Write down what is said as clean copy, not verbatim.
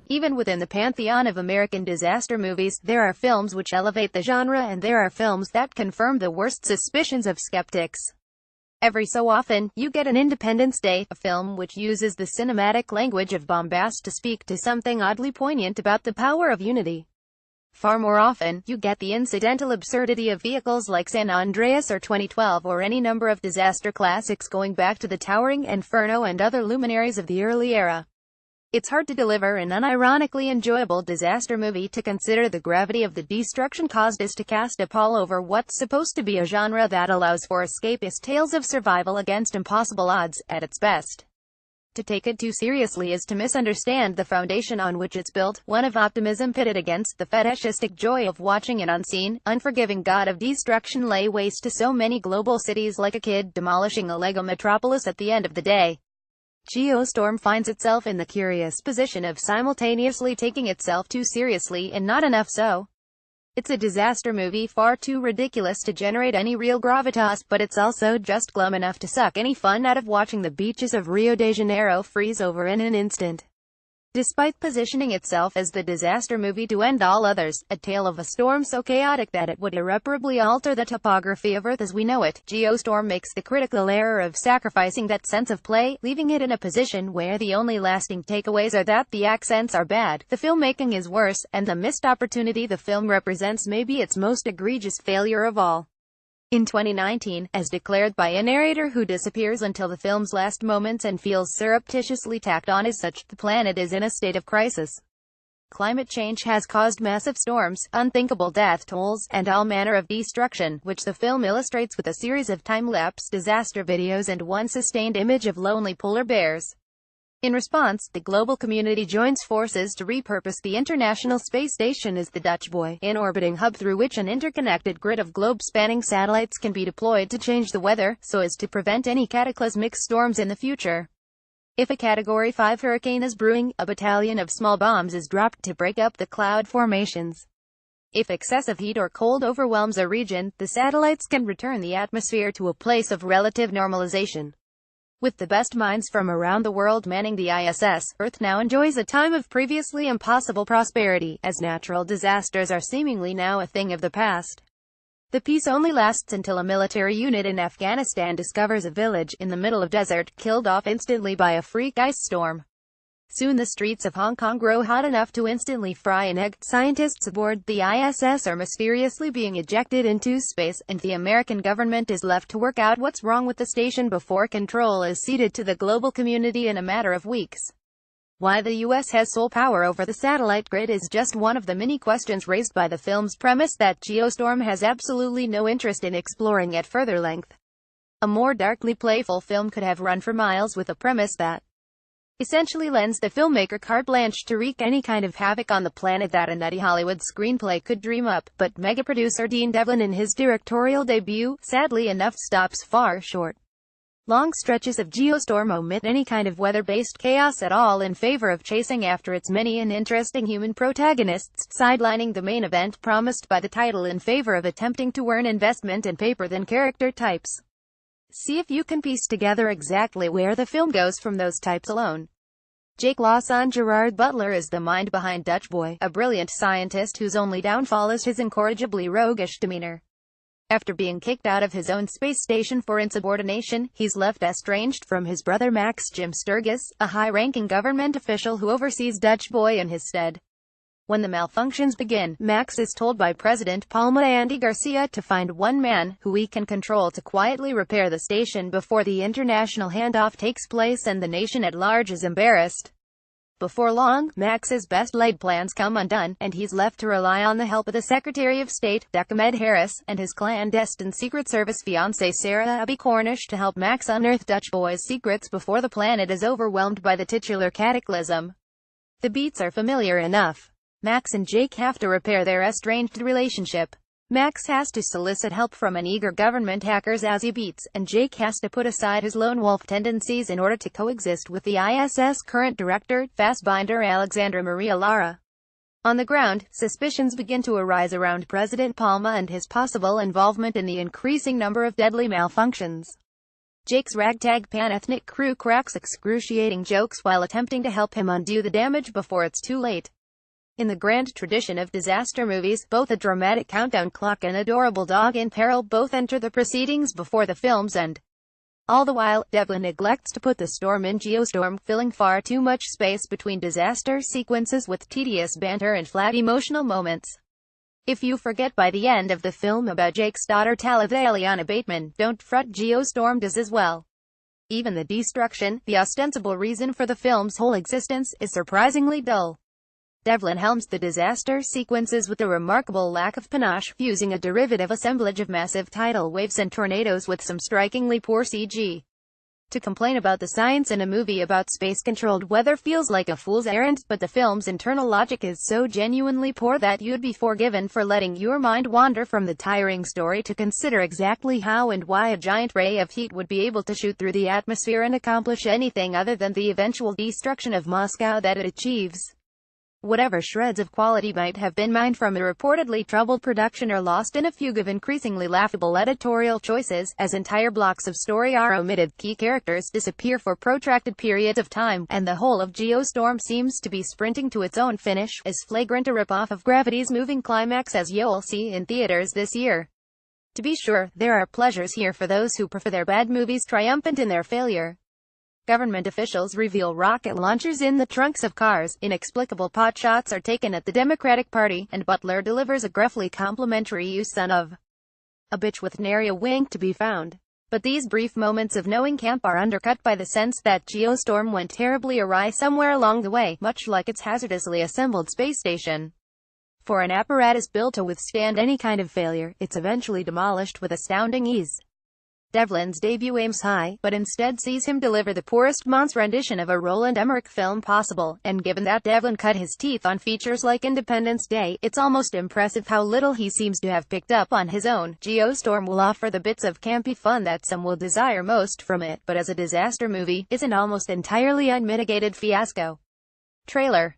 Even within the pantheon of American disaster movies, there are films which elevate the genre and there are films that confirm the worst suspicions of skeptics. Every so often, you get an Independence Day, a film which uses the cinematic language of bombast to speak to something oddly poignant about the power of unity. Far more often, you get the incidental absurdity of vehicles like San Andreas or 2012 or any number of disaster classics going back to the towering Inferno and other luminaries of the early era. It's hard to deliver an unironically enjoyable disaster movie to consider the gravity of the destruction caused is to cast a pall over what's supposed to be a genre that allows for escapist tales of survival against impossible odds, at its best. To take it too seriously is to misunderstand the foundation on which it's built, one of optimism pitted against the fetishistic joy of watching an unseen, unforgiving god of destruction lay waste to so many global cities like a kid demolishing a Lego metropolis at the end of the day. Geostorm finds itself in the curious position of simultaneously taking itself too seriously and not enough so. It's a disaster movie far too ridiculous to generate any real gravitas, but it's also just glum enough to suck any fun out of watching the beaches of Rio de Janeiro freeze over in an instant. Despite positioning itself as the disaster movie to end all others, a tale of a storm so chaotic that it would irreparably alter the topography of Earth as we know it, Geostorm makes the critical error of sacrificing that sense of play, leaving it in a position where the only lasting takeaways are that the accents are bad, the filmmaking is worse, and the missed opportunity the film represents may be its most egregious failure of all. In 2019, as declared by a narrator who disappears until the film's last moments and feels surreptitiously tacked on as such, the planet is in a state of crisis. Climate change has caused massive storms, unthinkable death tolls, and all manner of destruction, which the film illustrates with a series of time-lapse disaster videos and one sustained image of lonely polar bears. In response, the global community joins forces to repurpose the International Space Station as the Dutch Boy, an orbiting hub through which an interconnected grid of globe-spanning satellites can be deployed to change the weather, so as to prevent any cataclysmic storms in the future. If a Category 5 hurricane is brewing, a battalion of small bombs is dropped to break up the cloud formations. If excessive heat or cold overwhelms a region, the satellites can return the atmosphere to a place of relative normalization. With the best minds from around the world manning the ISS, Earth now enjoys a time of previously impossible prosperity, as natural disasters are seemingly now a thing of the past. The peace only lasts until a military unit in Afghanistan discovers a village in the middle of desert, killed off instantly by a freak ice storm. Soon the streets of Hong Kong grow hot enough to instantly fry an egg. Scientists aboard the ISS are mysteriously being ejected into space, and the American government is left to work out what's wrong with the station before control is ceded to the global community in a matter of weeks. Why the US has sole power over the satellite grid is just one of the many questions raised by the film's premise that Geostorm has absolutely no interest in exploring at further length. A more darkly playful film could have run for miles with a premise that essentially lends the filmmaker carte blanche to wreak any kind of havoc on the planet that a nutty Hollywood screenplay could dream up, but mega-producer Dean Devlin in his directorial debut, sadly enough, stops far short. Long stretches of Geostorm omit any kind of weather-based chaos at all in favor of chasing after its many and interesting human protagonists, sidelining the main event promised by the title in favor of attempting to earn investment in paper-thin character types. See if you can piece together exactly where the film goes from those types alone. Jake Lawson Gerard Butler is the mind behind Dutch Boy, a brilliant scientist whose only downfall is his incorrigibly roguish demeanor. After being kicked out of his own space station for insubordination, he's left estranged from his brother Max Jim Sturgis, a high-ranking government official who oversees Dutch Boy in his stead. When the malfunctions begin, Max is told by President Palma Andy Garcia to find one man, who he can control, to quietly repair the station before the international handoff takes place and the nation at large is embarrassed. Before long, Max's best-laid plans come undone, and he's left to rely on the help of the Secretary of State, Ahmed Harris, and his clandestine Secret Service fiancée Sarah Abby Cornish to help Max unearth Dutch Boy's secrets before the planet is overwhelmed by the titular cataclysm. The beats are familiar enough. Max and Jake have to repair their estranged relationship. Max has to solicit help from an eager government hackers as he beats, and Jake has to put aside his lone wolf tendencies in order to coexist with the ISS current director, Fassbinder Alexandra Maria Lara. On the ground, suspicions begin to arise around President Palma and his possible involvement in the increasing number of deadly malfunctions. Jake's ragtag pan-ethnic crew cracks excruciating jokes while attempting to help him undo the damage before it's too late. In the grand tradition of disaster movies, both a dramatic countdown clock and adorable dog in peril both enter the proceedings before the film's end. All the while, Devlin neglects to put the storm in geostorm, filling far too much space between disaster sequences with tedious banter and flat emotional moments. If you forget by the end of the film about Jake's daughter Talia Bateman, don't fret, geostorm does as well. Even the destruction, the ostensible reason for the film's whole existence, is surprisingly dull. Devlin helms the disaster sequences with a remarkable lack of panache, fusing a derivative assemblage of massive tidal waves and tornadoes with some strikingly poor CG. To complain about the science in a movie about space-controlled weather feels like a fool's errand, but the film's internal logic is so genuinely poor that you'd be forgiven for letting your mind wander from the tiring story to consider exactly how and why a giant ray of heat would be able to shoot through the atmosphere and accomplish anything other than the eventual destruction of Moscow that it achieves. Whatever shreds of quality might have been mined from a reportedly troubled production are lost in a fugue of increasingly laughable editorial choices, as entire blocks of story are omitted, key characters disappear for protracted periods of time, and the whole of Geostorm seems to be sprinting to its own finish, as flagrant a rip-off of Gravity's moving climax as you'll see in theaters this year. To be sure, there are pleasures here for those who prefer their bad movies triumphant in their failure. Government officials reveal rocket launchers in the trunks of cars, inexplicable potshots are taken at the Democratic Party, and Butler delivers a gruffly complimentary "you son of a bitch" with nary a wink to be found. But these brief moments of knowing camp are undercut by the sense that Geostorm went terribly awry somewhere along the way, much like its hazardously assembled space station. For an apparatus built to withstand any kind of failure, it's eventually demolished with astounding ease. Devlin's debut aims high, but instead sees him deliver the poorest Mons rendition of a Roland Emmerich film possible, and given that Devlin cut his teeth on features like Independence Day, it's almost impressive how little he seems to have picked up on his own. Geostorm will offer the bits of campy fun that some will desire most from it, but as a disaster movie, is an almost entirely unmitigated fiasco. Trailer.